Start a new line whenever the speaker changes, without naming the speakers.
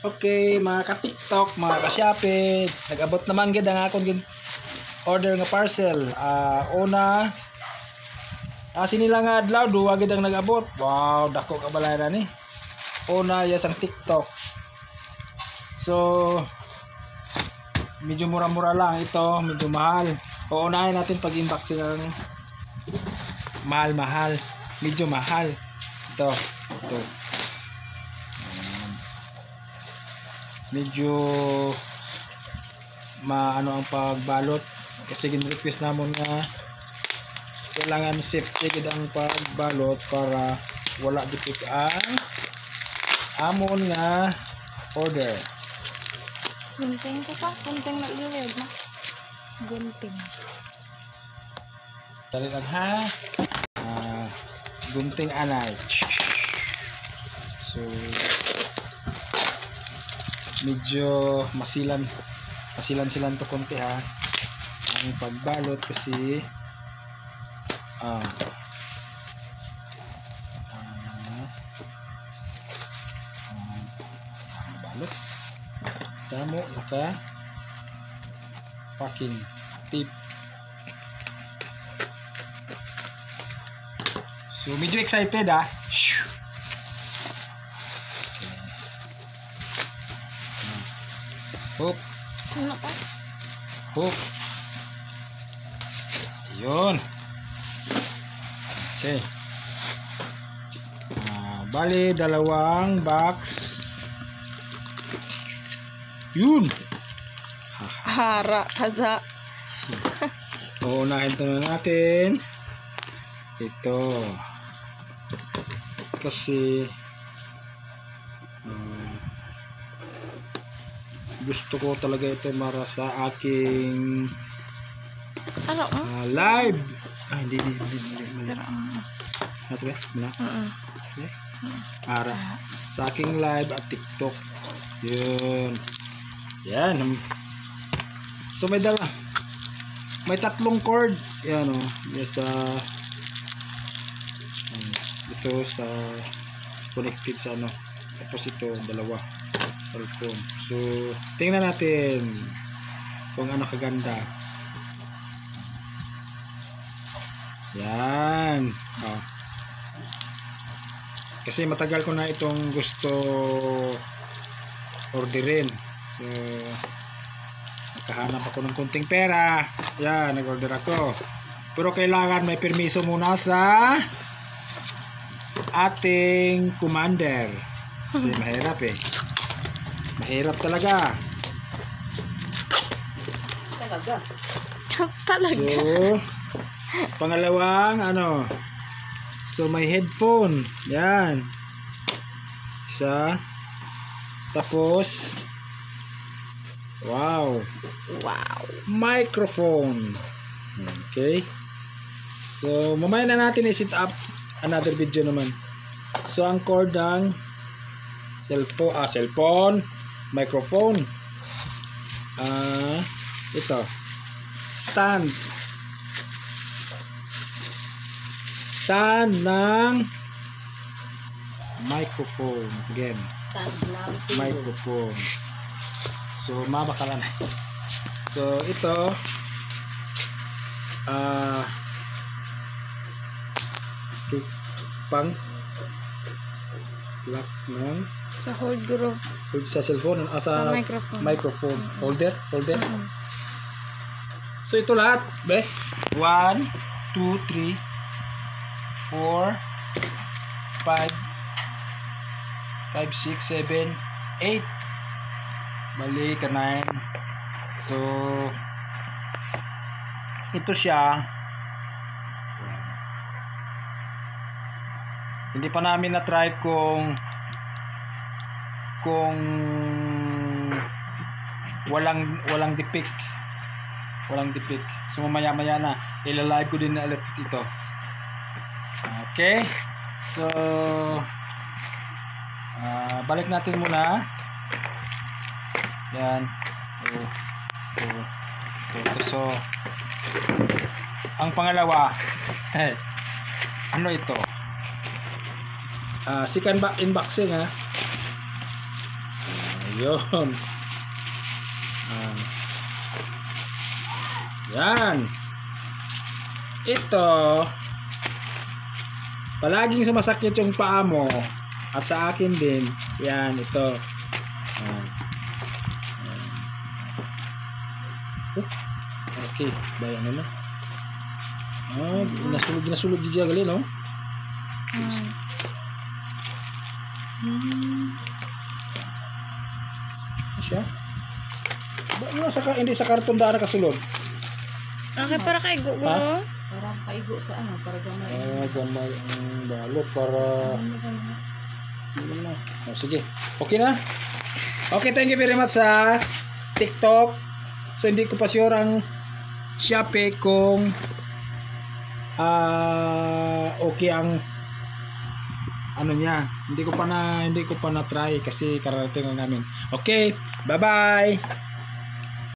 Okay, mga ka-TikTok, mga ka-Shopee, nag-abot naman gid ang akong order nga parcel. Una, sinilang nga adlaw, duwa gid ang nag-abot. Wow, dako ka balay na ni. Una, yes ang TikTok. So, medyo mura-mura lang ito, medyo mahal. Uunahin natin pag-unboxing ng mahal-mahal, medyo mahal. Ito. Medyo maano ang pagbalot kasi gin-request namon nga kailangan safety gid ang pagbalot para wala dipik ang amon nga order.
Gunting ko pa, gunting na ililid na. Gunting.
Dali lang ha. Gunting anay. So medyo masilan to konti ha ang pagbalot kasi balot damo naka packing tape. So medyo excited ha. Hook.
Ano pa?
Hook. Ayun. Okay. Bali, dalawang box. Yun.
Hara kada.
Uunahin ito na natin. Ito. Kasi gusto ko talaga ito para sa aking
Ano?
live. Hindi. Ito ba? Mula? Okay. Para sa aking live at TikTok. Yun. Yan. So may dala. May tatlong cord. Yan o. Yes, ito sa connected sa ano. Tapos ito, dalawa. Cellphone. So, tingnan natin kung ano kaganda. Yan. Kasi matagal ko na itong gusto orderin. So, nakahanap ako ng kunting pera. Yan, nag-order ako. Pero kailangan may permiso muna sa ating commander. Kasi mahirap eh. Mahirap talaga.
Talaga.
So, pangalawang ano. So, may headphone. Yan. Isa. Tapos, wow. Microphone. Okay. So, mamaya na natin i-set up another video naman. So, ang cord ng cellphone, microphone, ito, stand ng microphone, again, microphone. So mabakalan. So ito, pang lock ng
Sa hold group.
sa cellphone,
Sa
microphone holder. So ito lahat, be. 1 2 3 4 5 6 7 8. Bali ka 9. So ito siya. Hindi pa namin na try kung walang dipik. So mamaya-maya na ilalive ko din na ulit ito. Okay. So balik natin muna. Yan. So ang pangalawa ano ito? Second unboxing ha. Yun. Yan. Ito. Palaging sumasakit yung paa mo. At sa akin din. Yan, ito. Okay. Bayan na na. Nasulog dia gali, no? Siya? Hindi sa karton daan nakasulod.
Okay, para kay guguro.
Parang paigo sa ano, para gamay.
Gamay ang balot para... sige. Okay na? Okay, thank you very much sa TikTok. So, hindi ko pa sure ang Shopee kung okay ang ano niya. Hindi ko pa na try kasi kararating lang namin. Okay, bye-bye.